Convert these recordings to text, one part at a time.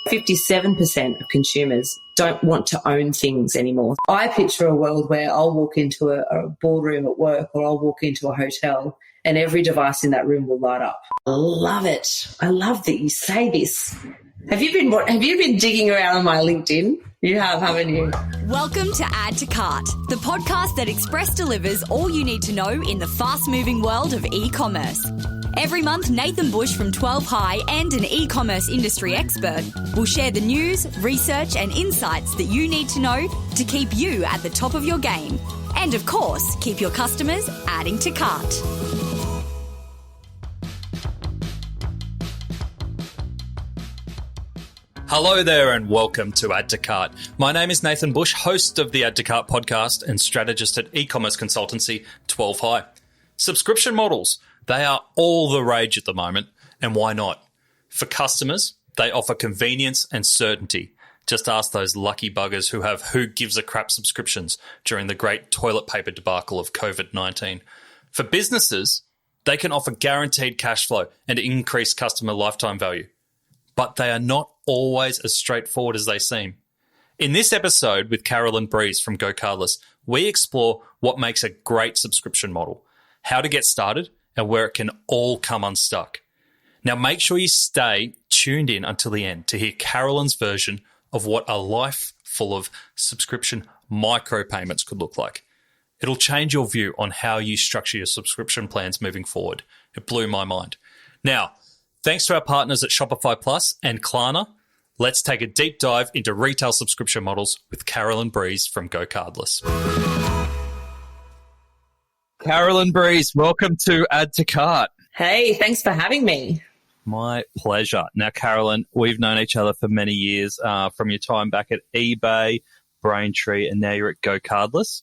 57% of consumers don't want to own things anymore. I picture a world where I'll walk into a boardroom at work or I'll walk into a hotel and every device in that room will light up. I love it. I love that you say this. Have you been digging around on my LinkedIn? You have, haven't you? Welcome to Add to Cart, the podcast that Express delivers all you need to know in the fast-moving world of e-commerce. Every month, Nathan Bush from 12 High and an e-commerce industry expert will share the news, research and insights that you need to know to keep you at the top of your game. And of course, keep your customers adding to cart. Hello there and welcome to Add to Cart. My name is Nathan Bush, host of the Add to Cart podcast and strategist at e-commerce consultancy 12 High. Subscription models, they are all the rage at the moment, and why not? For customers, they offer convenience and certainty. Just ask those lucky buggers who have who gives a crap subscriptions during the great toilet paper debacle of COVID-19. For businesses, they can offer guaranteed cash flow and increased customer lifetime value. But they are not always as straightforward as they seem. In this episode with Carolyn from Go Cardless, we explore what makes a great subscription model, how to get started, and where it can all come unstuck. Now make sure you stay tuned in until the end to hear Carolyn's version of what a life full of subscription micropayments could look like. It'll change your view on how you structure your subscription plans moving forward. It blew my mind. Now, thanks to our partners at Shopify Plus and Klarna, let's take a deep dive into retail subscription models with Carolyn from Go Cardless. Carolyn, welcome to Add to Cart. Hey, thanks for having me. My pleasure. Now, Carolyn, we've known each other for many years, from your time back at eBay, Braintree, and now you're at Go Cardless.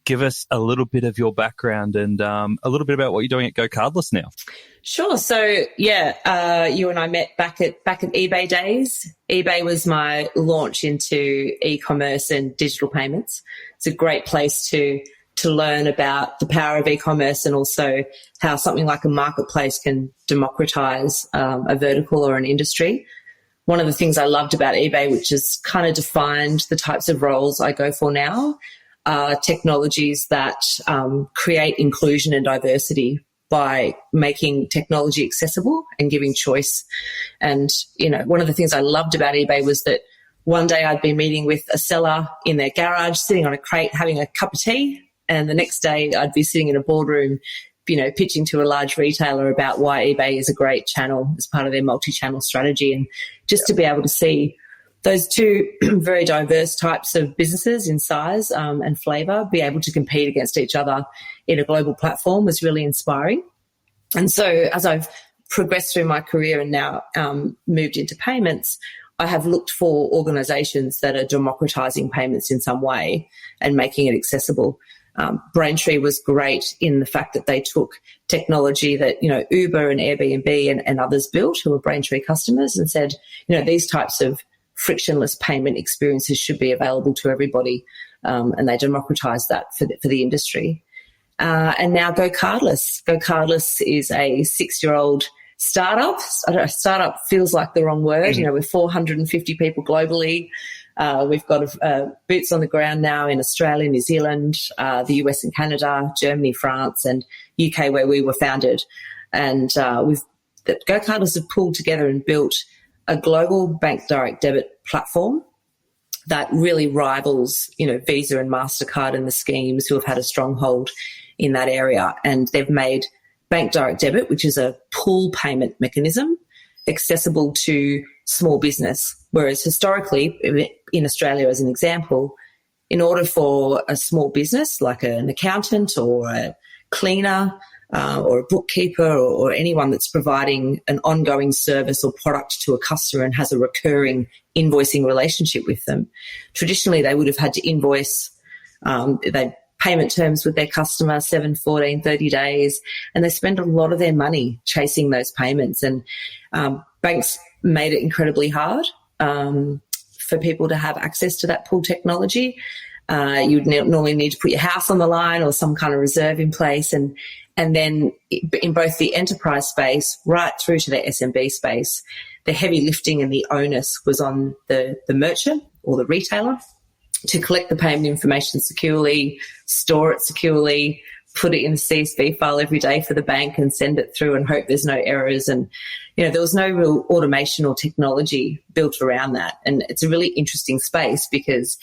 Give us a little bit of your background and a little bit about what you're doing at Go Cardless now. Sure. So, you and I met back at eBay days. eBay was my launch into e-commerce and digital payments. It's a great place to learn about the power of e-commerce and also how something like a marketplace can democratize a vertical or an industry. One of the things I loved about eBay, which has kind of defined the types of roles I go for now, are technologies that create inclusion and diversity by making technology accessible and giving choice. And, one of the things I loved about eBay was that one day I'd be meeting with a seller in their garage, sitting on a crate, having a cup of tea. And the next day I'd be sitting in a boardroom, pitching to a large retailer about why eBay is a great channel as part of their multi-channel strategy. And just to be able to see those two very diverse types of businesses in size and flavour be able to compete against each other in a global platform was really inspiring. And so as I've progressed through my career and now moved into payments, I have looked for organisations that are democratising payments in some way and making it accessible. Braintree was great in the fact that they took technology that, Uber and Airbnb and others built who were Braintree customers and said, these types of frictionless payment experiences should be available to everybody. And they democratised that for the industry. And now Go Cardless. Go Cardless is a 6-year-old startup. I don't know, startup feels like the wrong word. We're 450 people globally. We've got boots on the ground now in Australia, New Zealand, the US and Canada, Germany, France, and UK, where we were founded. And Go Cardless have pulled together and built a global bank direct debit platform that really rivals, Visa and MasterCard and the schemes who have had a stronghold in that area. And they've made bank direct debit, which is a pool payment mechanism, accessible to small business. Whereas historically, in Australia, as an example, in order for a small business like an accountant or a cleaner or a bookkeeper or anyone that's providing an ongoing service or product to a customer and has a recurring invoicing relationship with them, traditionally they would have had to invoice payment terms with their customer, 7, 14, 30 days, and they spend a lot of their money chasing those payments. And banks made it incredibly hard for people to have access to that pool technology. You'd normally need to put your house on the line or some kind of reserve in place. And then in both the enterprise space right through to the SMB space, the heavy lifting and the onus was on the merchant or the retailer to collect the payment information securely, store it securely, put it in a CSV file every day for the bank and send it through and hope there's no errors. And, there was no real automation or technology built around that. And it's a really interesting space because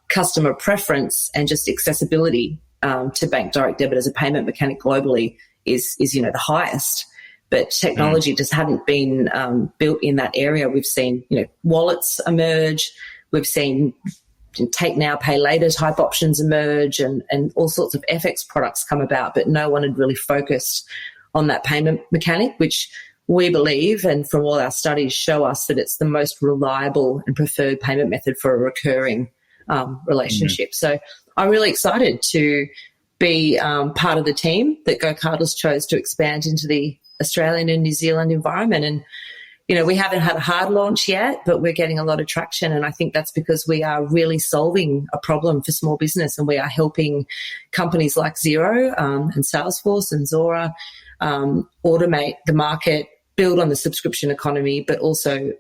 customer preference and just accessibility to bank direct debit as a payment mechanic globally is the highest. But technology just hadn't been built in that area. We've seen, wallets emerge. We've seen take now, pay later type options emerge and all sorts of FX products come about, but no one had really focused on that payment mechanic, which we believe, and from all our studies show us that it's the most reliable and preferred payment method for a recurring relationship. So I'm really excited to be part of the team that Go Cardless chose to expand into the Australian and New Zealand environment. And we haven't had a hard launch yet, but we're getting a lot of traction. And I think that's because we are really solving a problem for small business, and we are helping companies like Xero and Salesforce and Zora automate the market, build on the subscription economy, but also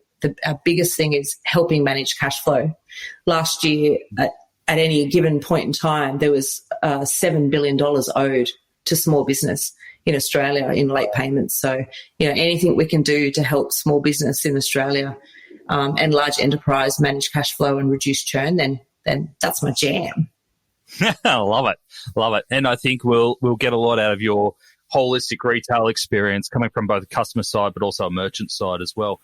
our biggest thing is helping manage cash flow. Last year, at any given point in time, there was $7 billion owed to small business in Australia in late payments. So, anything we can do to help small business in Australia and large enterprise manage cash flow and reduce churn, then that's my jam. Love it. And I think we'll get a lot out of your holistic retail experience coming from both the customer side but also a merchant side as well.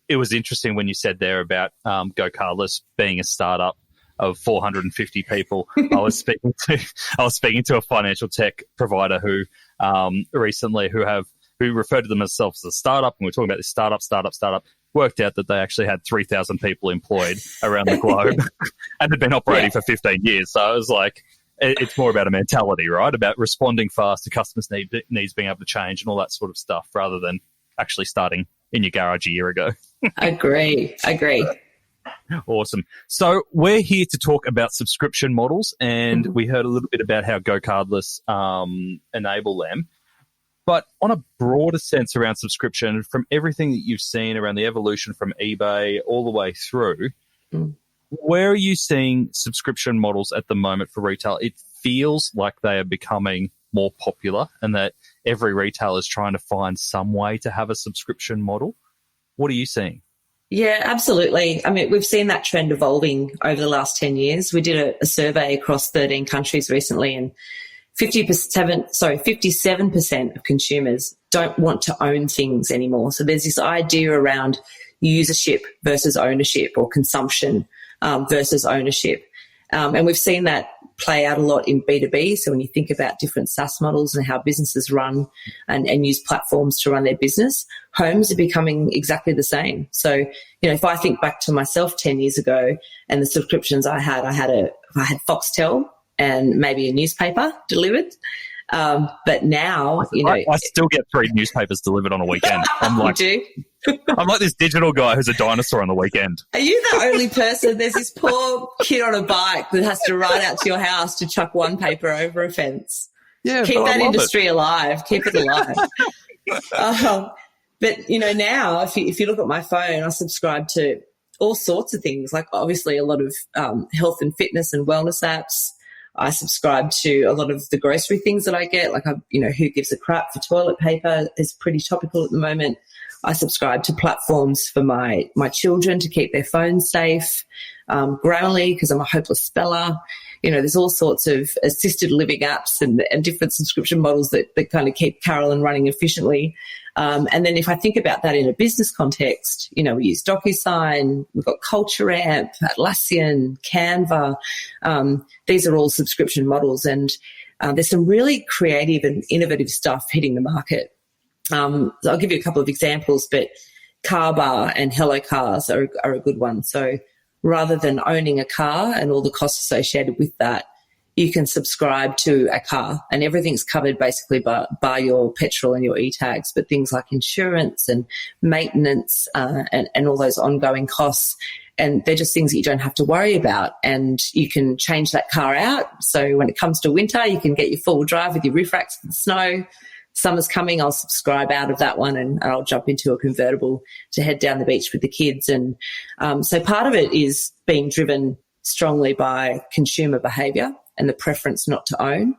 It was interesting when you said there about Go Cardless being a startup of 450 people. I was speaking to a financial tech provider who recently who referred to themselves as a startup, and we were talking about this startup. Worked out that they actually had 3,000 people employed around the globe and had been operating for 15 years. So I was like, it's more about a mentality, right? About responding fast to customers' needs being able to change and all that sort of stuff, rather than actually starting in your garage a year ago. Agree. Awesome. So we're here to talk about subscription models, and we heard a little bit about how Go Cardless enable them. But on a broader sense around subscription, from everything that you've seen around the evolution from eBay all the way through, where are you seeing subscription models at the moment for retail? It feels like they are becoming more popular and that every retailer is trying to find some way to have a subscription model. What are you seeing? Yeah, absolutely. I mean, we've seen that trend evolving over the last 10 years. We did a survey across 13 countries recently, and 57% of consumers don't want to own things anymore. So there's this idea around usership versus ownership, or consumption versus ownership. And we've seen that play out a lot in B2B. So when you think about different SaaS models and how businesses run and use platforms to run their business, homes are becoming exactly the same. So, if I think back to myself 10 years ago and the subscriptions I had Foxtel and maybe a newspaper delivered. But now, I still get 3 newspapers delivered on a weekend. I'm like, I'm like this digital guy who's a dinosaur on the weekend. Are you the only person? There's this poor kid on a bike that has to ride out to your house to chuck one paper over a fence. Yeah, keep that industry alive. Keep it alive. But now if you look at my phone, I subscribe to all sorts of things. Like obviously a lot of health and fitness and wellness apps. I subscribe to a lot of the grocery things that I get. Like who gives a crap for toilet paper is pretty topical at the moment. I subscribe to platforms for my children to keep their phones safe. Grammarly, because I'm a hopeless speller. There's all sorts of assisted living apps and different subscription models that kind of keep Carolyn running efficiently. And then if I think about that in a business context, we use DocuSign, we've got Culture Amp, Atlassian, Canva. These are all subscription models, and there's some really creative and innovative stuff hitting the market. So I'll give you a couple of examples, but Carbar and Hello Cars are a good one. So rather than owning a car and all the costs associated with that, you can subscribe to a car and everything's covered basically by your petrol and your e-tags, but things like insurance and maintenance and all those ongoing costs. And they're just things that you don't have to worry about. And you can change that car out. So when it comes to winter, you can get your four-wheel drive with your roof racks for the snow. summer's coming, I'll subscribe out of that one and I'll jump into a convertible to head down the beach with the kids. And so part of it is being driven strongly by consumer behaviour and the preference not to own.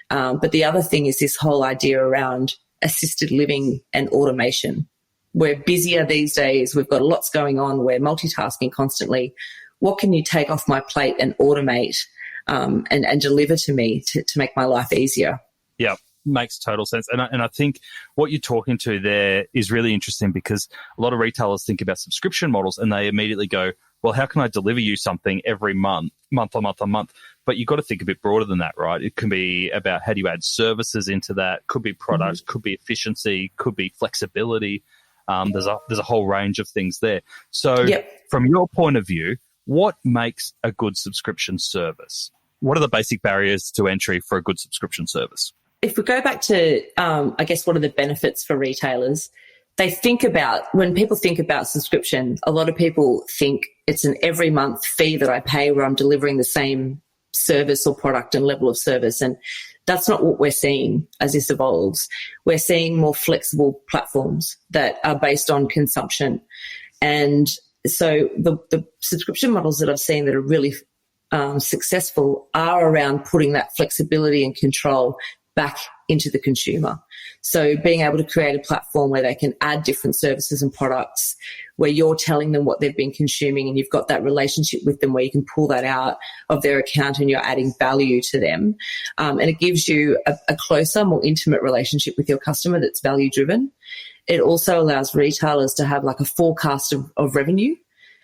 But the other thing is this whole idea around assisted living and automation. We're busier these days. We've got lots going on. We're multitasking constantly. What can you take off my plate and automate and deliver to me to make my life easier? Yeah, makes total sense. And I think what you're talking to there is really interesting, because a lot of retailers think about subscription models and they immediately go, well, how can I deliver you something every month on month? But you've got to think a bit broader than that, right? It can be about how do you add services into that, could be products, could be efficiency, could be flexibility. There's a whole range of things there. So from your point of view, what makes a good subscription service? What are the basic barriers to entry for a good subscription service? If we go back to, I guess, what are the benefits for retailers? When people think about subscription, a lot of people think it's an every month fee that I pay where I'm delivering the same service or product and level of service. And that's not what we're seeing as this evolves. We're seeing more flexible platforms that are based on consumption. And so the subscription models that I've seen that are really successful are around putting that flexibility and control back into the consumer. So being able to create a platform where they can add different services and products, where you're telling them what they've been consuming and you've got that relationship with them where you can pull that out of their account and you're adding value to them. And it gives you a closer, more intimate relationship with your customer that's value driven. It also allows retailers to have like a forecast of revenue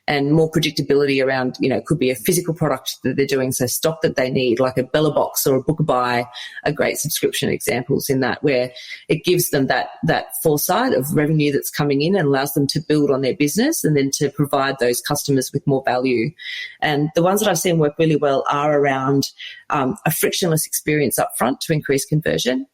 and more predictability around, it could be a physical product that they're doing, so stock that they need, like a Bella Box or a Book a Buy, are great subscription examples in that, where it gives them that foresight of revenue that's coming in and allows them to build on their business and then to provide those customers with more value. And the ones that I've seen work really well are around a frictionless experience up front to increase conversion.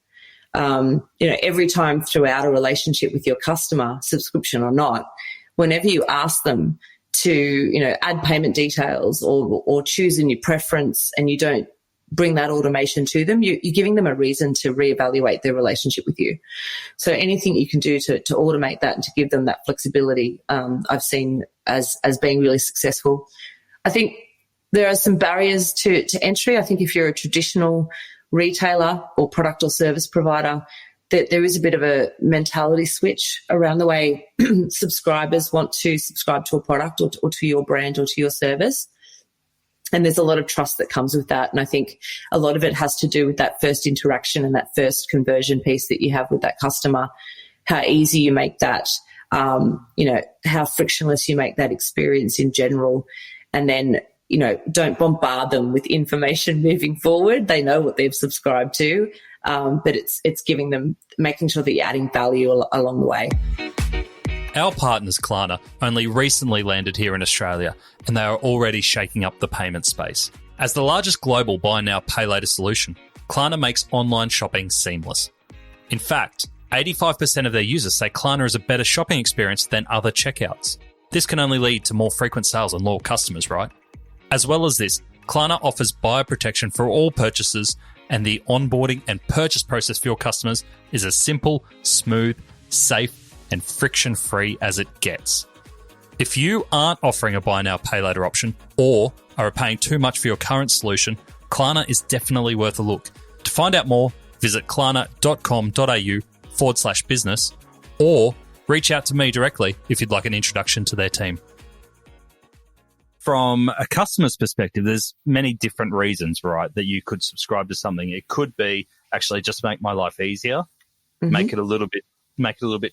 Every time throughout a relationship with your customer, subscription or not, whenever you ask them to, add payment details or choose a new preference and you don't bring that automation to them, you're giving them a reason to reevaluate their relationship with you. So anything you can do to automate that and to give them that flexibility, I've seen as being really successful. I think there are some barriers to entry. I think if you're a traditional retailer or product or service provider, that there is a bit of a mentality switch around the way subscribers want to subscribe to a product or to your brand or to your service. And there's a lot of trust that comes with that. And I think a lot of it has to do with that first interaction and that first conversion piece that you have with that customer, how easy you make that, how frictionless you make that experience in general. And then, don't bombard them with information moving forward. They know what they've subscribed to. But it's giving them, making sure that you're adding value along the way. Our partners, Klarna, only recently landed here in Australia, and they are already shaking up the payment space. As the largest global buy now, pay later solution, Klarna makes online shopping seamless. In fact, 85% of their users say Klarna is a better shopping experience than other checkouts. This can only lead to more frequent sales and loyal customers, right? As well as this, Klarna offers buyer protection for all purchases, and the onboarding and purchase process for your customers is as simple, smooth, safe, and friction-free as it gets. If you aren't offering a buy now, pay later option or are paying too much for your current solution, Klarna is definitely worth a look. To find out more, visit klarna.com.au/business or reach out to me directly if you'd like an introduction to their team. From a customer's perspective, there's many different reasons, right, that you could subscribe to something. It could be actually just make my life easier, make it a little bit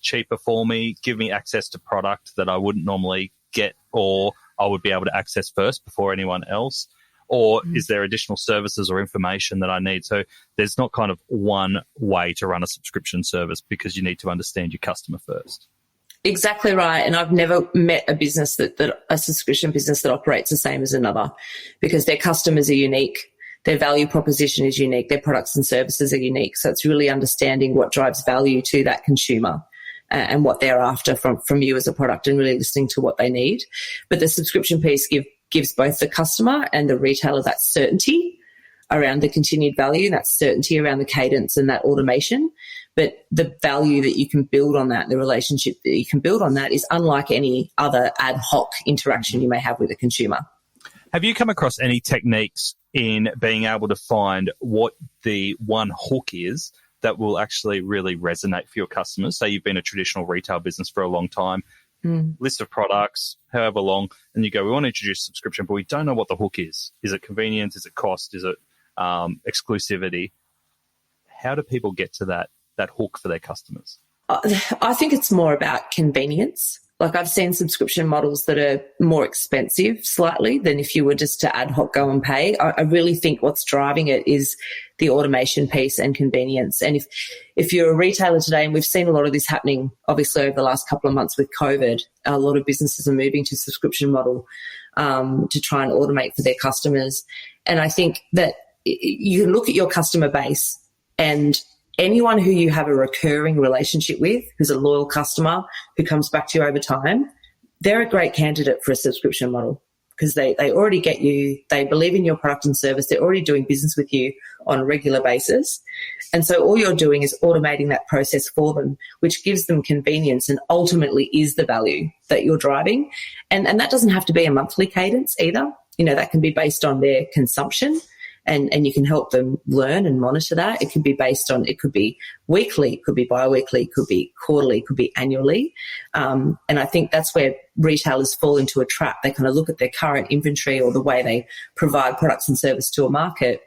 cheaper for me, give me access to product that I wouldn't normally get or I would be able to access first before anyone else. Or is there additional services or information that I need? So there's not kind of one way to run a subscription service because you need to understand your customer first. Exactly right. And I've never met a business that a subscription business that operates the same as another, because their customers are unique. Their value proposition is unique. Their products and services are unique. So it's really understanding what drives value to that consumer and what they're after from you as a product, and really listening to what they need. But the subscription piece gives both the customer and the retailer that certainty around the continued value, that certainty around the cadence and that automation. But the value that you can build on that, the relationship that you can build on that is unlike any other ad hoc interaction you may have with a consumer. Have you come across any techniques in being able to find what the one hook is that will actually really resonate for your customers? Say you've been a traditional retail business for a long time, list of products, however long, and you go, we want to introduce subscription, but we don't know what the hook is. Is it convenience? Is it cost? Is it exclusivity? How do people get to that hook for their customers? I think it's more about convenience. Like I've seen subscription models that are more expensive slightly than if you were just to ad hoc go and pay. I really think what's driving it is the automation piece and convenience. And if you're a retailer today, and we've seen a lot of this happening, obviously, over the last couple of months with COVID, a lot of businesses are moving to subscription model to try and automate for their customers. And I think that you can look at your customer base, and anyone who you have a recurring relationship with, who's a loyal customer, who comes back to you over time, they're a great candidate for a subscription model because they already get you, they believe in your product and service, they're already doing business with you on a regular basis. And so all you're doing is automating that process for them, which gives them convenience and ultimately is the value that you're driving. And that doesn't have to be a monthly cadence either. You know, that can be based on their consumption. And you can help them learn and monitor that. It could be based on, it could be weekly, it could be bi-weekly, it could be quarterly, it could be annually. And I think that's where retailers fall into a trap. They kind of look at their current inventory or the way they provide products and service to a market,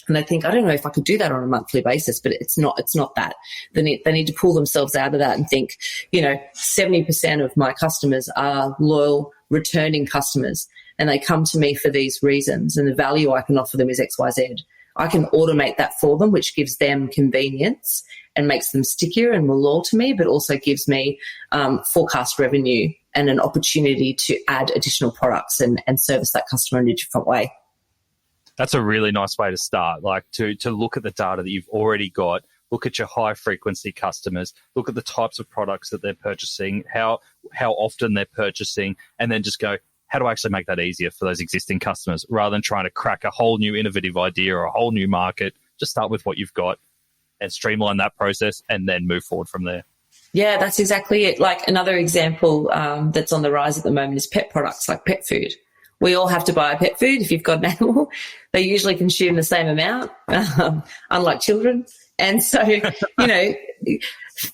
and they think, I don't know if I could do that on a monthly basis, but it's not that. They need to pull themselves out of that and think, 70% of my customers are loyal, returning customers. And they come to me for these reasons, and the value I can offer them is X, Y, Z. I can automate that for them, which gives them convenience and makes them stickier and more loyal to me, but also gives me forecast revenue and an opportunity to add additional products and service that customer in a different way. That's a really nice way to start, like to look at the data that you've already got, look at your high-frequency customers, look at the types of products that they're purchasing, how often they're purchasing, and then just go, how do I actually make that easier for those existing customers rather than trying to crack a whole new innovative idea or a whole new market? Just start with what you've got and streamline that process and then move forward from there. Yeah, that's exactly it. Like another example that's on the rise at the moment is pet products like pet food. We all have to buy pet food if you've got an animal. They usually consume the same amount, unlike children. And so,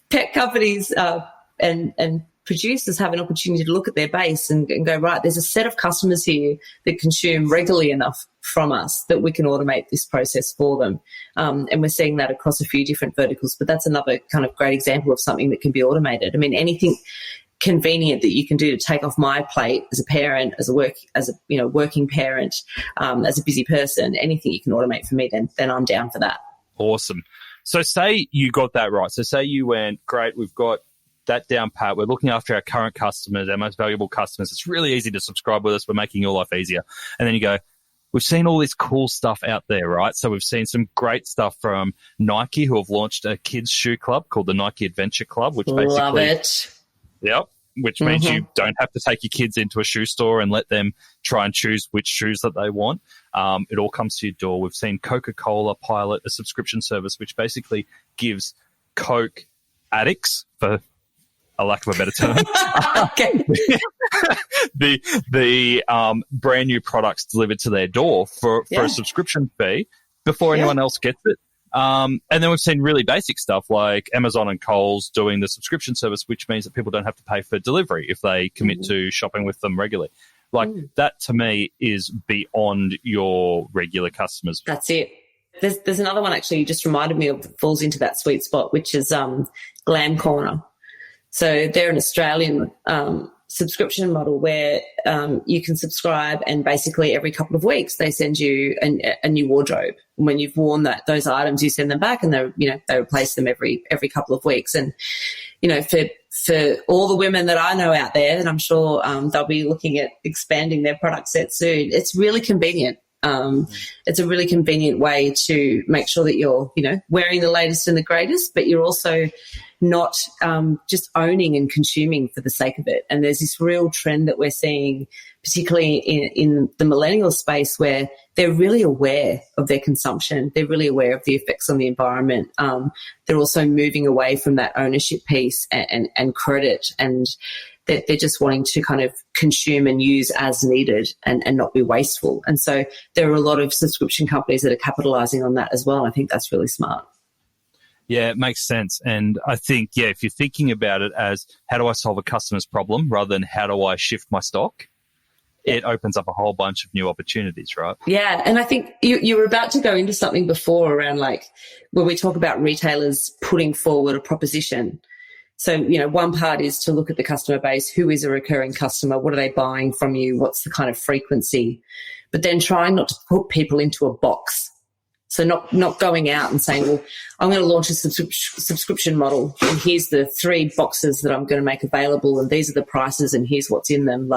pet companies and producers have an opportunity to look at their base and go, right, there's a set of customers here that consume regularly enough from us that we can automate this process for them. And we're seeing that across a few different verticals, but that's another kind of great example of something that can be automated. I mean, anything convenient that you can do to take off my plate as a parent, as a working parent, as a busy person, anything you can automate for me, then I'm down for that. Awesome. So say you got that right. So say you went, great, we've got that down pat. We're looking after our current customers, our most valuable customers. It's really easy to subscribe with us. We're making your life easier. And then you go, we've seen all this cool stuff out there, right? So we've seen some great stuff from Nike, who have launched a kids shoe club called the Nike Adventure Club, which basically... Love it. Yep. Which means you don't have to take your kids into a shoe store and let them try and choose which shoes that they want. It all comes to your door. We've seen Coca-Cola pilot a subscription service, which basically gives Coke addicts, for a lack of a better term, the brand new products delivered to their door for a subscription fee before anyone else gets it. And then we've seen really basic stuff like Amazon and Coles doing the subscription service, which means that people don't have to pay for delivery if they commit to shopping with them regularly. Like that to me is beyond your regular customers. That's it. There's another one actually you just reminded me of that falls into that sweet spot, which is Glam Corner. So they're an Australian subscription model where you can subscribe, and basically every couple of weeks they send you a new wardrobe. When you've worn those items, you send them back, and they replace them every couple of weeks. And for all the women that I know out there, and I'm sure they'll be looking at expanding their product set soon, it's really convenient It's a really convenient way to make sure that you're, wearing the latest and the greatest, but you're also not just owning and consuming for the sake of it. And there's this real trend that we're seeing, particularly in the millennial space, where they're really aware of their consumption. They're really aware of the effects on the environment. They're also moving away from that ownership piece and credit, and they're just wanting to kind of consume and use as needed and not be wasteful. And so there are a lot of subscription companies that are capitalizing on that as well. I think that's really smart. Yeah, it makes sense. And I think, if you're thinking about it as how do I solve a customer's problem rather than how do I shift my stock, it opens up a whole bunch of new opportunities, right? Yeah, and I think you were about to go into something before around when we talk about retailers putting forward a proposition. So, one part is to look at the customer base. Who is a recurring customer? What are they buying from you? What's the kind of frequency? But then trying not to put people into a box. So not going out and saying, well, I'm going to launch a subscription model, and here's the 3 boxes that I'm going to make available, and these are the prices, and here's what's in them.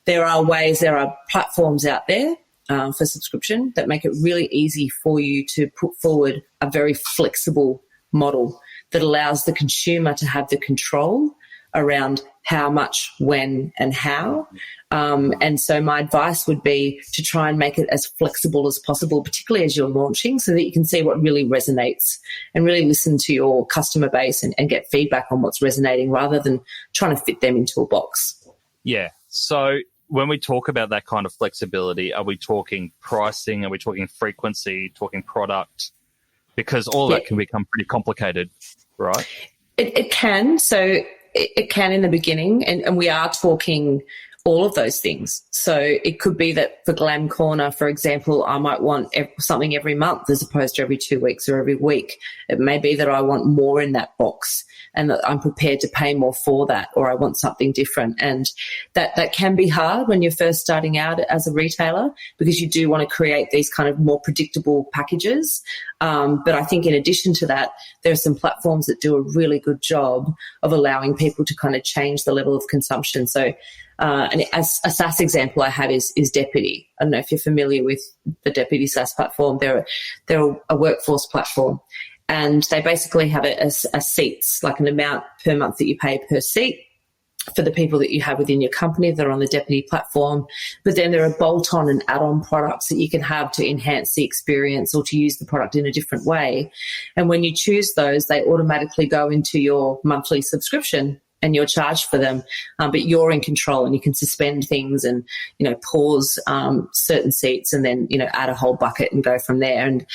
There are platforms out there for subscription that make it really easy for you to put forward a very flexible model that allows the consumer to have the control around how much, when, and how. And so my advice would be to try and make it as flexible as possible, particularly as you're launching, so that you can see what really resonates and really listen to your customer base and get feedback on what's resonating rather than trying to fit them into a box. Yeah. So when we talk about that kind of flexibility, are we talking pricing? Are we talking frequency, talking product? Because all that can become pretty complicated, right? It can. So it can in the beginning, and we are talking all of those things. So it could be that for Glam Corner, for example, I might want something every month as opposed to every 2 weeks or every week. It may be that I want more in that box and that I'm prepared to pay more for that, or I want something different. And that can be hard when you're first starting out as a retailer, because you do want to create these kind of more predictable packages. But I think in addition to that, there are some platforms that do a really good job of allowing people to kind of change the level of consumption. So and as a SaaS example I have is Deputy. I don't know if you're familiar with the Deputy SaaS platform. They're a workforce platform, and they basically have a seats, like an amount per month that you pay per seat for the people that you have within your company that are on the Deputy platform. But then there are bolt-on and add-on products that you can have to enhance the experience or to use the product in a different way. And when you choose those, they automatically go into your monthly subscription and you're charged for them, but you're in control, and you can suspend things and, pause certain seats and then, add a whole bucket and go from there. And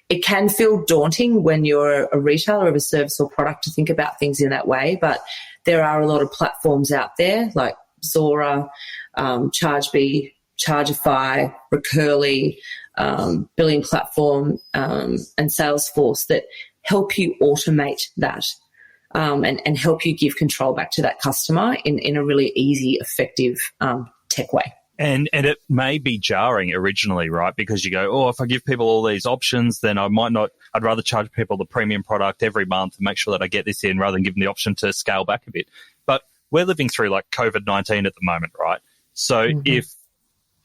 it can feel daunting when you're a retailer of a service or product to think about things in that way, but there are a lot of platforms out there like Zora, Chargebee, Chargify, Recurly, Billing Platform, and Salesforce that help you automate that. And help you give control back to that customer in a really easy, effective tech way. And it may be jarring originally, right? Because you go, if I give people all these options, then I might not, I'd rather charge people the premium product every month and make sure that I get this in rather than give them the option to scale back a bit. But we're living through like COVID-19 at the moment, right? So if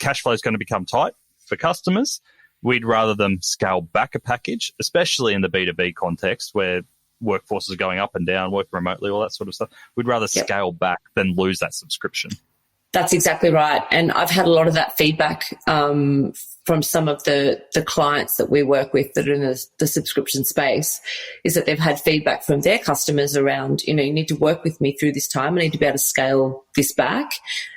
cash flow is going to become tight for customers, we'd rather them scale back a package, especially in the B2B context where workforces are going up and down, working remotely, all that sort of stuff. We'd rather scale back than lose that subscription. That's exactly right. And I've had a lot of that feedback from some of the clients that we work with that are in the subscription space, is that they've had feedback from their customers around, you need to work with me through this time. I need to be able to scale this back.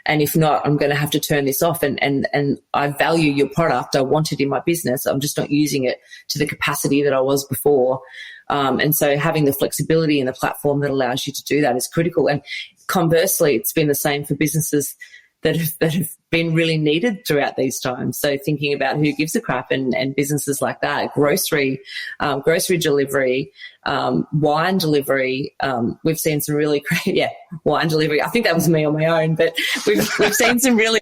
And if not, I'm going to have to turn this off. And I value your product. I want it in my business. I'm just not using it to the capacity that I was before. And so having the flexibility in the platform that allows you to do that is critical. And conversely, it's been the same for businesses that have been really needed throughout these times. So thinking about who gives a crap and businesses like that, grocery delivery, wine delivery. We've seen some really great, wine delivery. I think that was me on my own, but we've seen some really,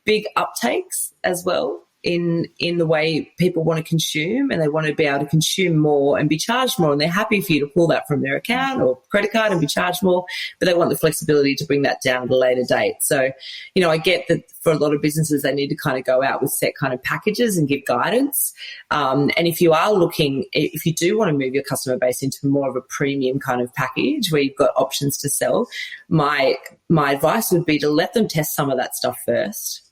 big uptakes as well in the way people want to consume, and they want to be able to consume more and be charged more, and they're happy for you to pull that from their account or credit card and be charged more, but they want the flexibility to bring that down at a later date. So, I get that for a lot of businesses, they need to kind of go out with set kind of packages and give guidance. And if you do want to move your customer base into more of a premium kind of package where you've got options to sell, my advice would be to let them test some of that stuff first.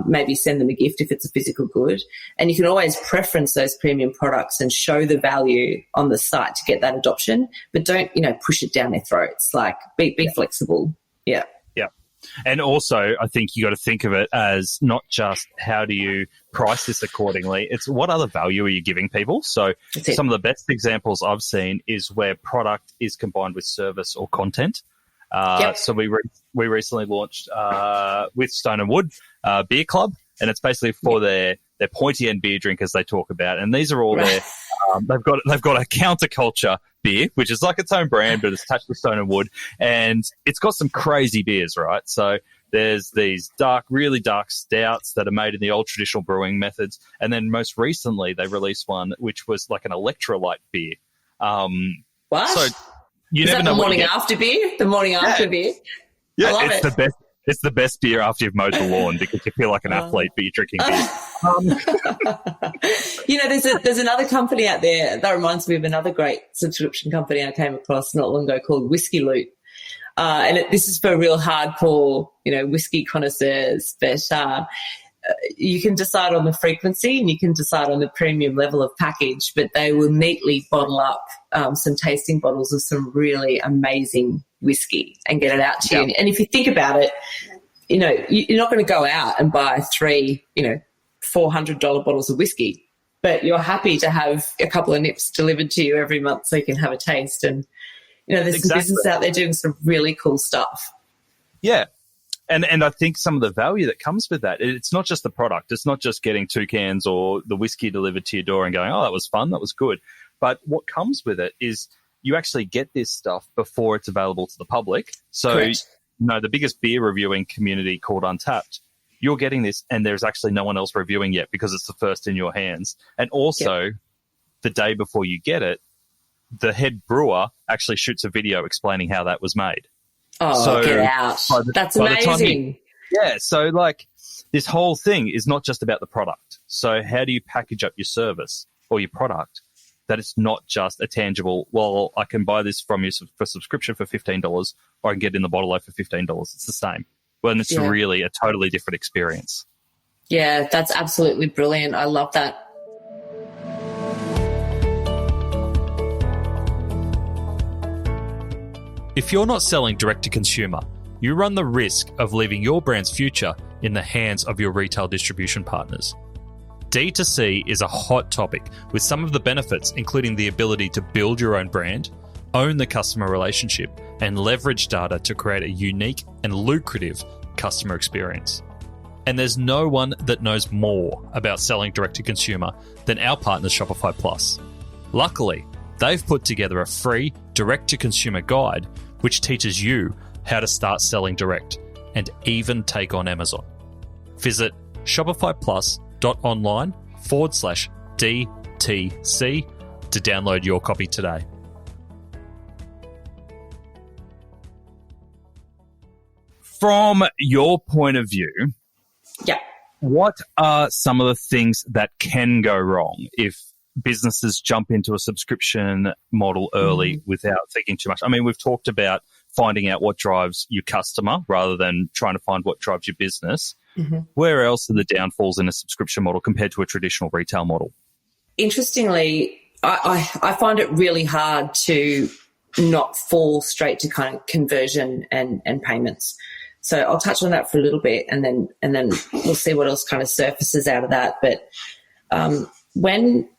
Maybe send them a gift if it's a physical good. And you can always preference those premium products and show the value on the site to get that adoption, but don't, push it down their throats. Like, be flexible. Yeah. Yeah. And also, I think you got to think of it as not just how do you price this accordingly, it's what other value are you giving people. So some of the best examples I've seen is where product is combined with service or content. So we recently launched with Stone and Wood Beer Club, and it's basically for their pointy end beer drinkers they talk about, and these are all their they've got a counterculture beer, which is like its own brand, but it's attached to Stone and Wood, and it's got some crazy beers, right? So there's these really dark stouts that are made in the old traditional brewing methods, and then most recently they released one which was like an electrolyte beer. What? So you is never that know the morning what after beer? The morning after beer? Yeah, I love it's the best. It's the best beer after you've mowed the lawn because you feel like an athlete, but you're drinking beer. There's another company out there that reminds me of another great subscription company I came across not long ago called Whiskey Loot. This is for real hardcore, whiskey connoisseurs, but you can decide on the frequency and you can decide on the premium level of package, but they will neatly bottle up some tasting bottles of some really amazing whiskey and get it out to you. And if you think about it, you're not going to go out and buy 3, $400 bottles of whiskey, but you're happy to have a couple of nips delivered to you every month so you can have a taste. And, there's some business out there doing some really cool stuff. Yeah. And I think some of the value that comes with that, it's not just the product. It's not just getting 2 cans or the whiskey delivered to your door and going, oh, that was fun, that was good. But what comes with it is you actually get this stuff before it's available to the public. So, Correct. The biggest beer reviewing community called Untapped, you're getting this and there's actually no one else reviewing yet because it's the first in your hands. And also, the day before you get it, the head brewer actually shoots a video explaining how that was made. Oh, so get out. That's amazing. So this whole thing is not just about the product. So how do you package up your service or your product that it's not just a tangible, well, I can buy this from you for subscription for $15 or I can get it in the bottle for $15. It's the same. When it's really a totally different experience. Yeah, that's absolutely brilliant. I love that. If you're not selling direct to consumer, you run the risk of leaving your brand's future in the hands of your retail distribution partners. D2C is a hot topic with some of the benefits including the ability to build your own brand, own the customer relationship, and leverage data to create a unique and lucrative customer experience. And there's no one that knows more about selling direct to consumer than our partners Shopify Plus. Luckily, they've put together a free direct to consumer guide which teaches you how to start selling direct and even take on Amazon. Visit shopifyplus.online/DTC to download your copy today. From your point of view, what are some of the things that can go wrong if businesses jump into a subscription model early without thinking too much? I mean, we've talked about finding out what drives your customer rather than trying to find what drives your business. Where else are the downfalls in a subscription model compared to a traditional retail model? Interestingly, I find it really hard to not fall straight to kind of conversion and payments. So I'll touch on that for a little bit and then we'll see what else kind of surfaces out of that. But when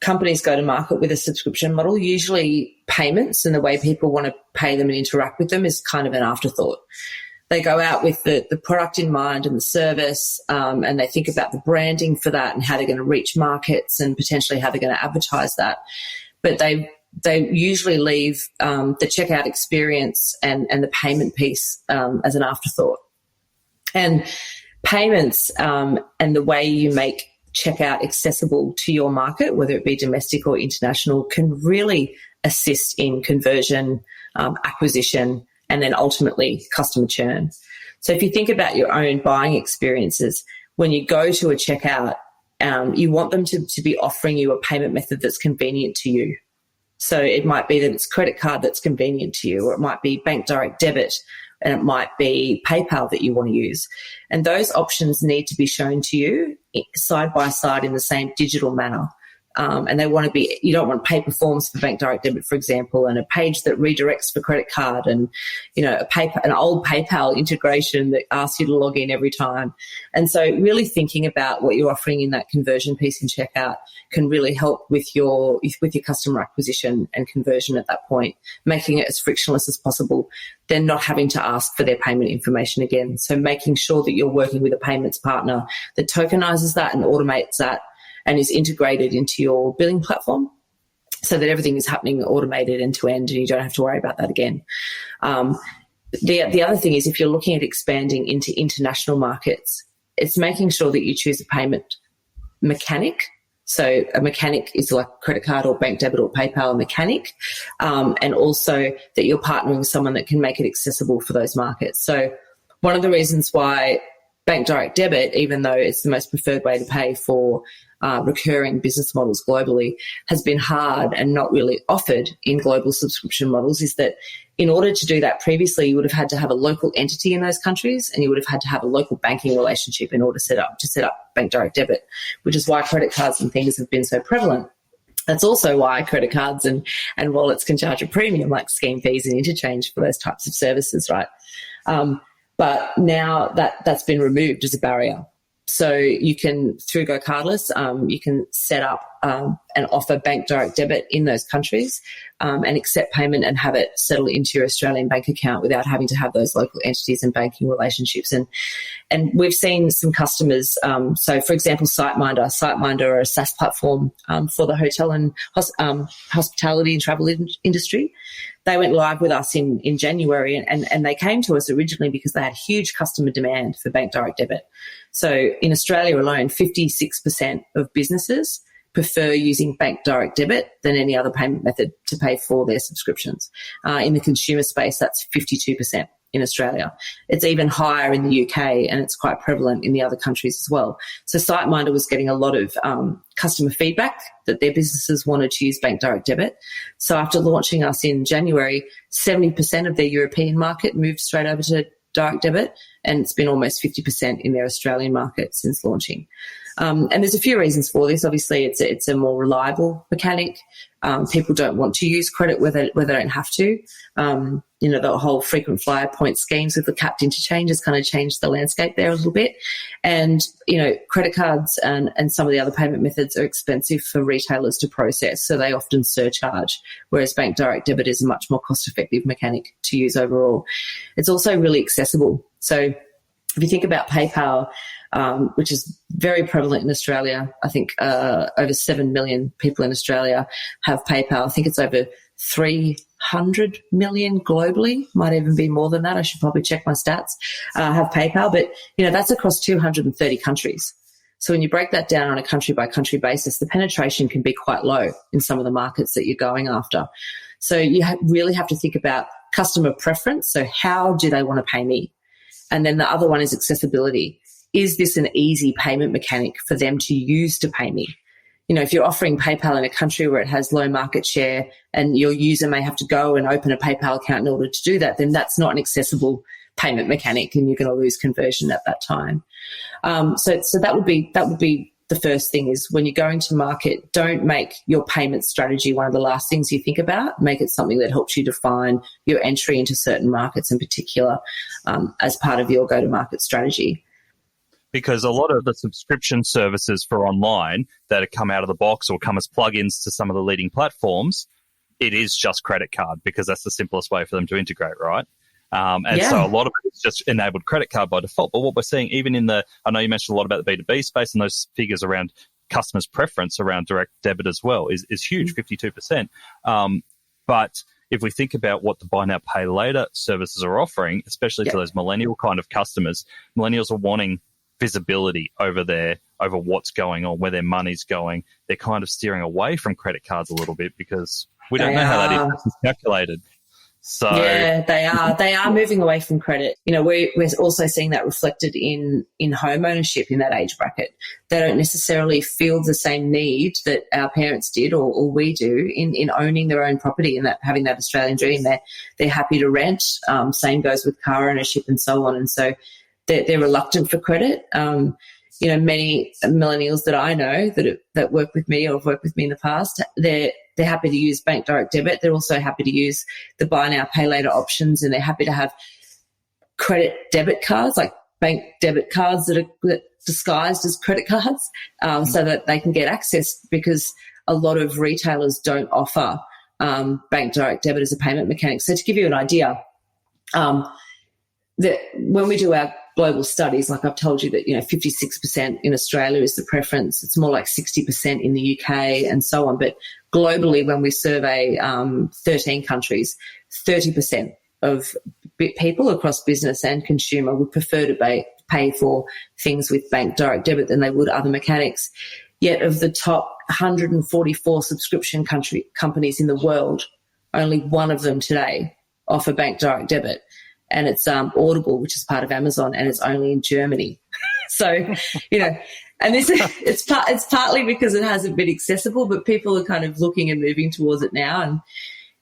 companies go to market with a subscription model, usually payments and the way people want to pay them and interact with them is kind of an afterthought. They go out with the product in mind and the service, and they think about the branding for that and how they're going to reach markets and potentially how they're going to advertise that. But they usually leave the checkout experience and the payment piece as an afterthought. And payments and the way you make checkout accessible to your market, whether it be domestic or international, can really assist in conversion, acquisition, and then ultimately customer churn. So if you think about your own buying experiences, when you go to a checkout, you want them to be offering you a payment method that's convenient to you. So it might be that it's credit card that's convenient to you, or it might be bank direct debit, and it might be PayPal that you want to use. And those options need to be shown to you side by side in the same digital manner. And they want to be, you don't want paper forms for bank direct debit, for example, and a page that redirects for credit card, and, an old PayPal integration that asks you to log in every time. And so really thinking about what you're offering in that conversion piece in checkout can really help with your customer acquisition and conversion at that point, making it as frictionless as possible, then not having to ask for their payment information again. So making sure that you're working with a payments partner that tokenizes that and automates that, and is integrated into your billing platform so that everything is happening automated end to end and you don't have to worry about that again. The other thing is, if you're looking at expanding into international markets, it's making sure that you choose a payment mechanic. So a mechanic is like credit card or bank debit or PayPal mechanic, and also that you're partnering with someone that can make it accessible for those markets. So one of the reasons why bank direct debit, even though it's the most preferred way to pay for recurring business models globally, has been hard and not really offered in global subscription models, is that in order to do that previously, you would have had to have a local entity in those countries, and you would have had to have a local banking relationship in order to set up bank direct debit, which is why credit cards and things have been so prevalent. That's also why credit cards and wallets can charge a premium, like scheme fees and interchange for those types of services, right? But now that's been removed as a barrier. So you can, through Go Cardless, you can set up and offer bank direct debit in those countries and accept payment and have it settle into your Australian bank account without having to have those local entities and banking relationships. And we've seen some customers, so for example, SiteMinder are a SaaS platform for the hotel and hospitality and travel industry. They went live with us in January, and they came to us originally because they had huge customer demand for bank direct debit. So in Australia alone, 56% of businesses prefer using bank direct debit than any other payment method to pay for their subscriptions. In the consumer space, that's 52% in Australia. It's even higher in the UK, and it's quite prevalent in the other countries as well. So SiteMinder was getting a lot of customer feedback that their businesses wanted to use bank direct debit. So after launching us in January, 70% of their European market moved straight over to direct debit, and it's been almost 50% in their Australian market since launching. And there's a few reasons for this. Obviously, it's a more reliable mechanic. People don't want to use credit where they don't have to. The whole frequent flyer point schemes with the capped interchange has kind of changed the landscape there a little bit. And, credit cards and some of the other payment methods are expensive for retailers to process, so they often surcharge, whereas bank direct debit is a much more cost-effective mechanic to use overall. It's also really accessible. So if you think about PayPal, which is very prevalent in Australia, I think over 7 million people in Australia have PayPal. I think it's over 300 million globally, might even be more than that. I should probably check my stats, have PayPal. But, that's across 230 countries. So when you break that down on a country-by-country basis, the penetration can be quite low in some of the markets that you're going after. So you really have to think about customer preference. So how do they want to pay me? And then the other one is accessibility. Is this an easy payment mechanic for them to use to pay me? If you're offering PayPal in a country where it has low market share and your user may have to go and open a PayPal account in order to do that, then that's not an accessible payment mechanic, and you're going to lose conversion at that time. So that would be the first thing, is when you're going to market, don't make your payment strategy one of the last things you think about. Make it something that helps you define your entry into certain markets in particular as part of your go-to-market strategy. Because a lot of the subscription services for online that have come out of the box or come as plugins to some of the leading platforms, it is just credit card, because that's the simplest way for them to integrate, right? So a lot of it is just enabled credit card by default. But what we're seeing, even in I know you mentioned a lot about the B2B space, and those figures around customers' preference around direct debit as well is huge, 52%. But if we think about what the buy now, pay later services are offering, especially to those millennial kind of customers, millennials are wanting visibility over what's going on, where their money's going. They're kind of steering away from credit cards a little bit because we don't know how that interest is calculated. So yeah, they are. They are moving away from credit. We're also seeing that reflected in home ownership in that age bracket. They don't necessarily feel the same need that our parents did or we do in owning their own property and that having that Australian dream. They're happy to rent. Same goes with car ownership and so on. And so they're reluctant for credit. Many millennials that I know that work with me or have worked with me in the past, they're happy to use bank direct debit. They're also happy to use the buy now, pay later options, and they're happy to have credit debit cards, like bank debit cards that are disguised as credit cards, so that they can get access, because a lot of retailers don't offer bank direct debit as a payment mechanic. So to give you an idea, that when we do our global studies, like I've told you that 56% in Australia is the preference. It's more like 60% in the UK and so on. But globally, when we survey 13 countries, 30% of people across business and consumer would prefer to pay for things with bank direct debit than they would other mechanics. Yet of the top 144 subscription companies in the world, only one of them today offer bank direct debit. And it's Audible, which is part of Amazon, and it's only in Germany. So, and this it's partly because it hasn't been accessible, but people are kind of looking and moving towards it now.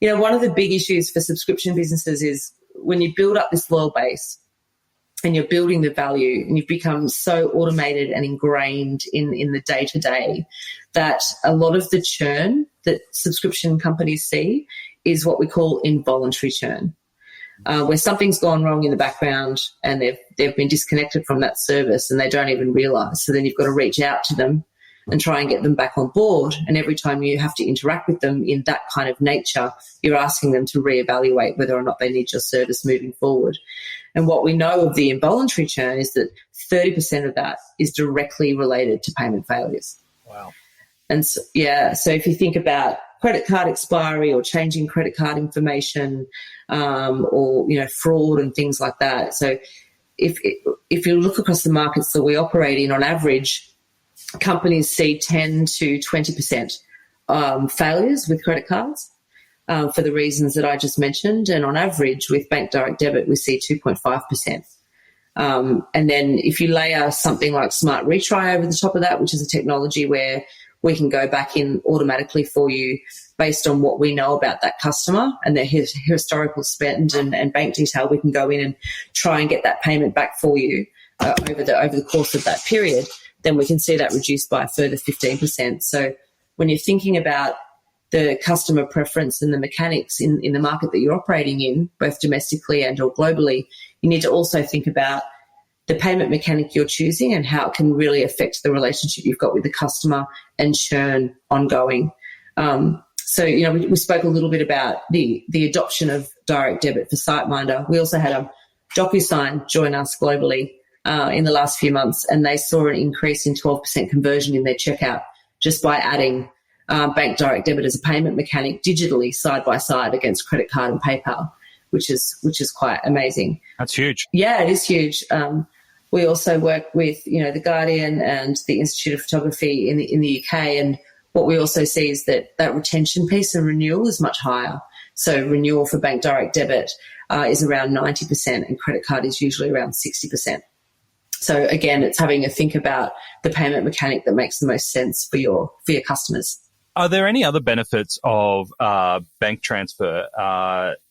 And one of the big issues for subscription businesses is when you build up this loyal base and you're building the value and you've become so automated and ingrained in the day-to-day that a lot of the churn that subscription companies see is what we call involuntary churn. Where something's gone wrong in the background and they've been disconnected from that service and they don't even realise. So then you've got to reach out to them and try and get them back on board. And every time you have to interact with them in that kind of nature, you're asking them to reevaluate whether or not they need your service moving forward. And what we know of the involuntary churn is that 30% of that is directly related to payment failures. Wow. And so if you think about credit card expiry or changing credit card information, or fraud and things like that. So if you look across the markets that we operate in, on average, companies see 10 to 20% failures with credit cards for the reasons that I just mentioned, and on average with bank direct debit we see 2.5%. And then if you layer something like Smart Retry over the top of that, which is a technology where we can go back in automatically for you based on what we know about that customer and their historical spend and bank detail, we can go in and try and get that payment back for you over the course of that period. Then we can see that reduced by a further 15%. So when you're thinking about the customer preference and the mechanics in the market that you're operating in, both domestically and or globally, you need to also think about the payment mechanic you're choosing and how it can really affect the relationship you've got with the customer and churn ongoing. So, we spoke a little bit about the adoption of direct debit for SiteMinder. We also had a DocuSign join us globally in the last few months, and they saw an increase in 12% conversion in their checkout just by adding bank direct debit as a payment mechanic digitally side by side against credit card and PayPal, which is quite amazing. That's huge. Yeah, it is huge. We also work with, The Guardian and the Institute of Photography in the UK, and what we also see is that retention piece and renewal is much higher. So renewal for bank direct debit is around 90% and credit card is usually around 60%. So again, it's having a think about the payment mechanic that makes the most sense for your customers. Are there any other benefits of bank transfer,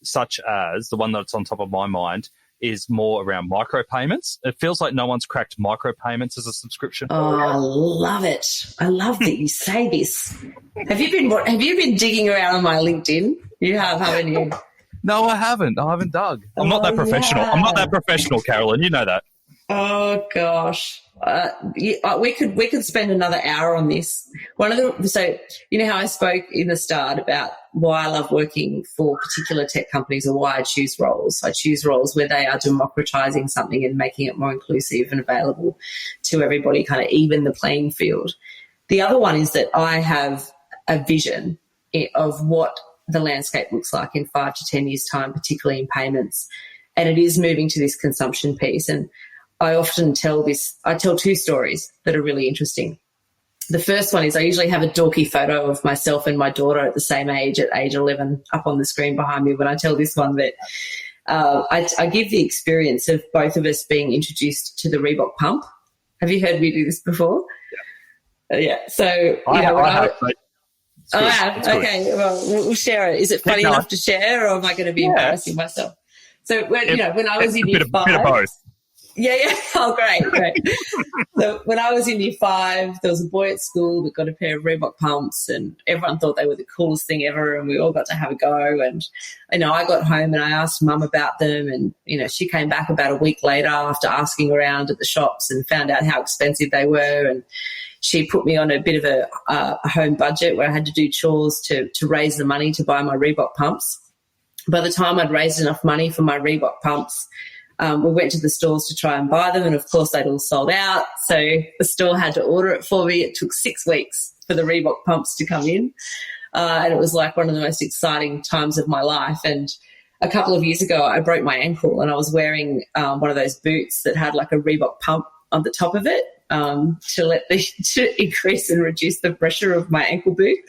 such as the one that's on top of my mind is more around micropayments? It feels like no one's cracked micropayments as a subscription. Oh, I love it. I love that you say this. Have you been digging around on my LinkedIn? You have, haven't you? No, I haven't. I haven't dug. I'm not that professional. Yeah. I'm not that professional, Carolyn. You know that. Oh gosh, we could spend another hour on this. So you know how I spoke in the start about why I love working for particular tech companies or why I choose roles. I choose roles where they are democratizing something and making it more inclusive and available to everybody, kind of even the playing field. The other one is that I have a vision of what the landscape looks like in 5 to 10 years' time, particularly in payments, and it is moving to this consumption piece. And I often tell two stories that are really interesting. The first one is I usually have a dorky photo of myself and my daughter at the same age, at age 11, up on the screen behind me. When I tell this one that I give the experience of both of us being introduced to the Reebok pump. Have you heard me do this before? Yeah. So, I have. I have. Okay. Well, we'll share it. Is it funny enough to share, or am I going to be embarrassing myself? So when I was in year 5, bit of both. Yeah. Oh, great. So when I was in year 5, there was a boy at school that got a pair of Reebok pumps, and everyone thought they were the coolest thing ever, and we all got to have a go. And I got home and I asked Mum about them, and she came back about a week later after asking around at the shops and found out how expensive they were, and she put me on a bit of a home budget where I had to do chores to raise the money to buy my Reebok pumps. By the time I'd raised enough money for my Reebok pumps, we went to the stores to try and buy them, and of course they'd all sold out. So the store had to order it for me. It took 6 weeks for the Reebok pumps to come in, and it was like one of the most exciting times of my life. And a couple of years ago, I broke my ankle, and I was wearing one of those boots that had like a Reebok pump on the top of it to increase and reduce the pressure of my ankle boot.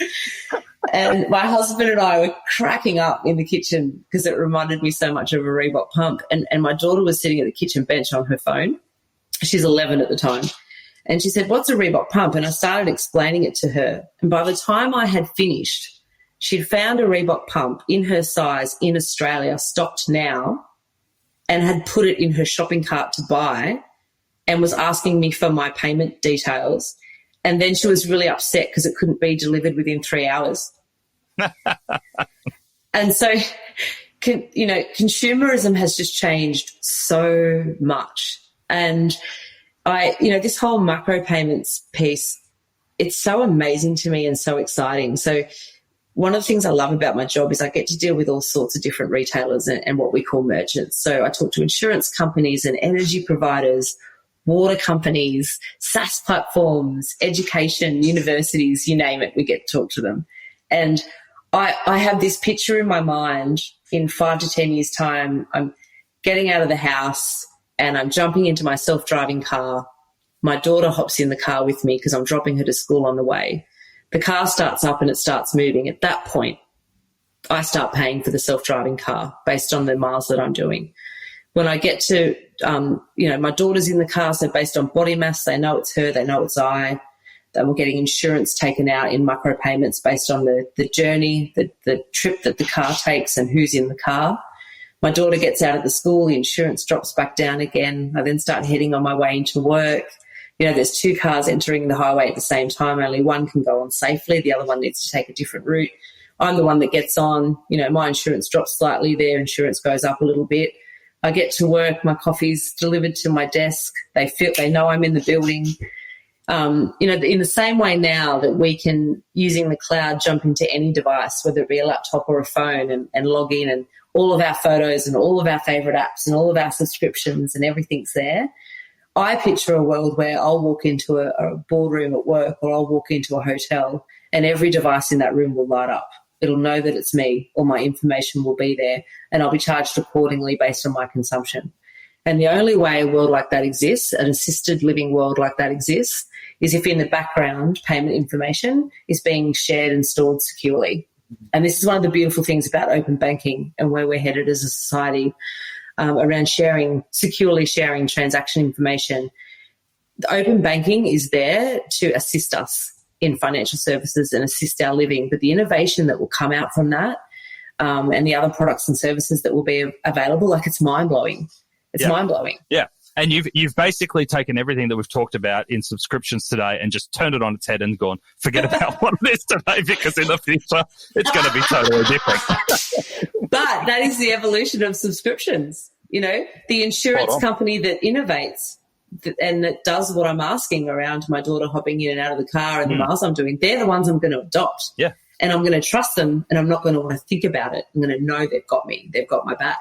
And my husband and I were cracking up in the kitchen because it reminded me so much of a Reebok pump. And my daughter was sitting at the kitchen bench on her phone. She's 11 at the time. And she said, "What's a Reebok pump?" And I started explaining it to her. And by the time I had finished, she'd found a Reebok pump in her size in Australia, stocked now, and had put it in her shopping cart to buy, and was asking me for my payment details. And then she was really upset because it couldn't be delivered within 3 hours. And so, consumerism has just changed so much. And this whole micropayments piece, it's so amazing to me and so exciting. So one of the things I love about my job is I get to deal with all sorts of different retailers and what we call merchants. So I talk to insurance companies and energy providers, water companies, SaaS platforms, education, universities, you name it, we get to talk to them. And I have this picture in my mind in 5 to 10 years' time. I'm getting out of the house and I'm jumping into my self-driving car. My daughter hops in the car with me because I'm dropping her to school on the way. The car starts up and it starts moving. At that point, I start paying for the self-driving car based on the miles that I'm doing. When I get to, my daughter's in the car, so based on body mass, they know it's her, they know it's I. Then we're getting insurance taken out in micropayments based on the journey, the trip that the car takes and who's in the car. My daughter gets out of the school, the insurance drops back down again. I then start heading on my way into work. There's 2 cars entering the highway at the same time. Only one can go on safely. The other one needs to take a different route. I'm the one that gets on. My insurance drops slightly. Their insurance goes up a little bit. I get to work. My coffee's delivered to my desk. They know I'm in the building. In the same way now that we can, using the cloud, jump into any device, whether it be a laptop or a phone, and log in, and all of our photos and all of our favourite apps and all of our subscriptions and everything's there. I picture a world where I'll walk into a boardroom at work, or I'll walk into a hotel, and every device in that room will light up. It'll know that it's me, or my information will be there, and I'll be charged accordingly based on my consumption. And the only way a world like that exists, an assisted living world like that exists, is if in the background payment information is being shared and stored securely. And this is one of the beautiful things about open banking and where we're headed as a society, around securely sharing transaction information. The open banking is there to assist us in financial services and assist our living, but the innovation that will come out from that, and the other products and services that will be available, it's mind-blowing. It's mind-blowing. Yeah. And you've basically taken everything that we've talked about in subscriptions today and just turned it on its head and gone, forget about what it is today, because in the future it's going to be totally different. But that is the evolution of subscriptions. The insurance company that innovates and that does what I'm asking around my daughter hopping in and out of the car and the miles I'm doing, they're the ones I'm going to adopt. Yeah. And I'm going to trust them, and I'm not going to want to think about it. I'm going to know they've got me. They've got my back.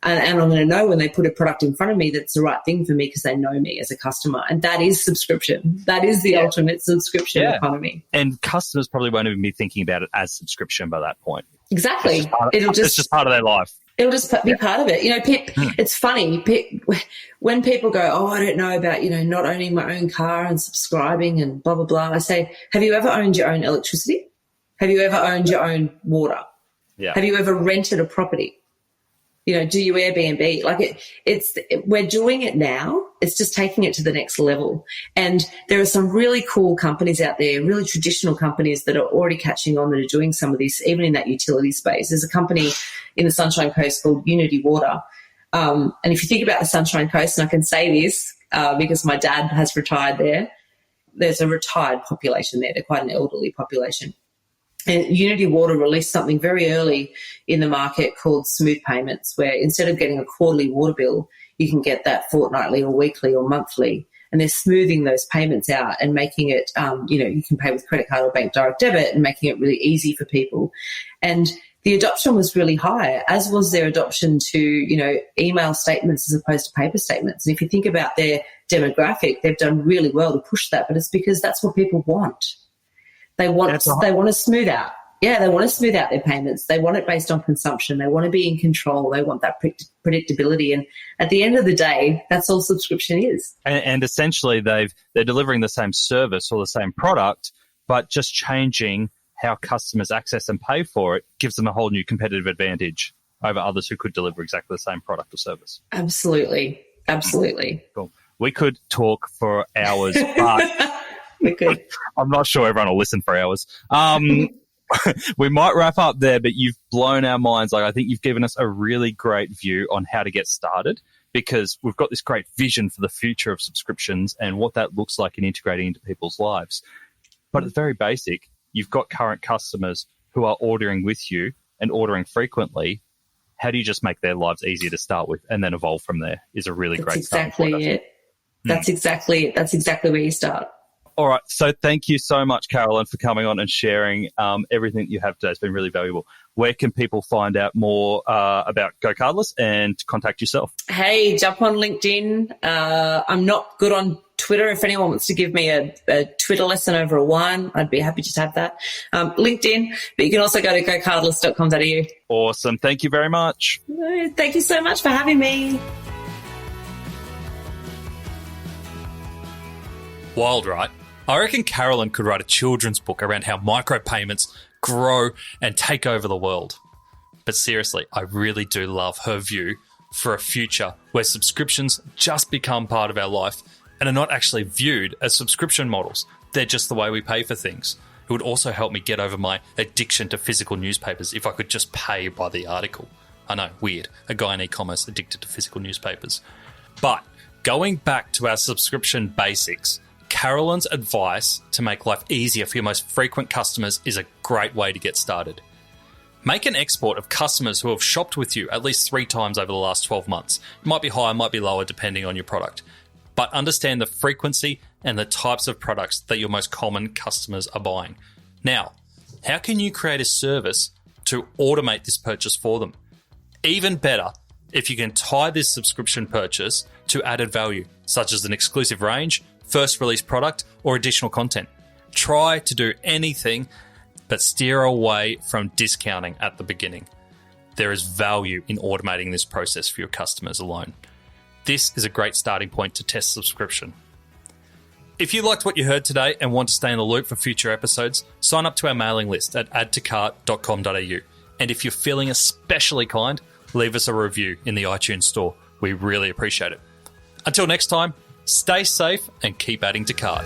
And I'm going to know when they put a product in front of me that's the right thing for me because they know me as a customer. And that is subscription. That is the ultimate subscription economy. And customers probably won't even be thinking about it as subscription by that point. Exactly. It's just part of their life. It'll just be part of it. It's funny. When people go, oh, I don't know about, not owning my own car and subscribing and blah, blah, blah. I say, have you ever owned your own electricity? Have you ever owned your own water? Yeah. Have you ever rented a property? Do you Airbnb? We're doing it now. It's just taking it to the next level. And there are some really cool companies out there, really traditional companies that are already catching on, that are doing some of this, even in that utility space. There's a company in the Sunshine Coast called Unity Water. And if you think about the Sunshine Coast, and I can say this because my dad has retired there, there's a retired population there. They're quite an elderly population. And Unity Water released something very early in the market called smooth payments, where instead of getting a quarterly water bill, you can get that fortnightly or weekly or monthly. And they're smoothing those payments out and making it, you can pay with credit card or bank direct debit, and making it really easy for people. And the adoption was really high, as was their adoption to, email statements as opposed to paper statements. And if you think about their demographic, they've done really well to push that, but it's because that's what people want. They want to smooth out. Yeah, they want to smooth out their payments. They want it based on consumption. They want to be in control. They want that predictability. And at the end of the day, that's all subscription is. And essentially, they're delivering the same service or the same product, but just changing how customers access and pay for it gives them a whole new competitive advantage over others who could deliver exactly the same product or service. Absolutely. Cool. We could talk for hours, but we could. I'm not sure everyone will listen for hours. We might wrap up there, but you've blown our minds. I think you've given us a really great view on how to get started, because we've got this great vision for the future of subscriptions and what that looks like in integrating into people's lives. But it's very basic. You've got current customers who are ordering with you and ordering frequently. How do you just make their lives easier to start with and then evolve from there is a really great start. That's exactly it. That's exactly where you start. All right. So thank you so much, Carolyn, for coming on and sharing everything you have today. It's been really valuable. Where can people find out more about Go Cardless and contact yourself? Hey, jump on LinkedIn. I'm not good on Twitter. If anyone wants to give me a Twitter lesson over a wine, I'd be happy to have that. LinkedIn, but you can also go to gocardless.com.au. Awesome. Thank you very much. Thank you so much for having me. Wild, right? I reckon Carolyn could write a children's book around how micropayments grow and take over the world. But seriously, I really do love her view for a future where subscriptions just become part of our life and are not actually viewed as subscription models. They're just the way we pay for things. It would also help me get over my addiction to physical newspapers if I could just pay by the article. I know, weird. A guy in e-commerce addicted to physical newspapers. But going back to our subscription basics, Carolyn's advice to make life easier for your most frequent customers is a great way to get started. Make an export of customers who have shopped with you at least 3 times over the last 12 months. It might be higher, might be lower, depending on your product. But understand the frequency and the types of products that your most common customers are buying. Now, how can you create a service to automate this purchase for them? Even better, if you can tie this subscription purchase to added value, such as an exclusive range, first release product, or additional content. Try to do anything but steer away from discounting at the beginning. There is value in automating this process for your customers alone. This is a great starting point to test subscription. If you liked what you heard today and want to stay in the loop for future episodes, sign up to our mailing list at addtocart.com.au. And if you're feeling especially kind, leave us a review in the iTunes store. We really appreciate it. Until next time, stay safe and keep adding to cart.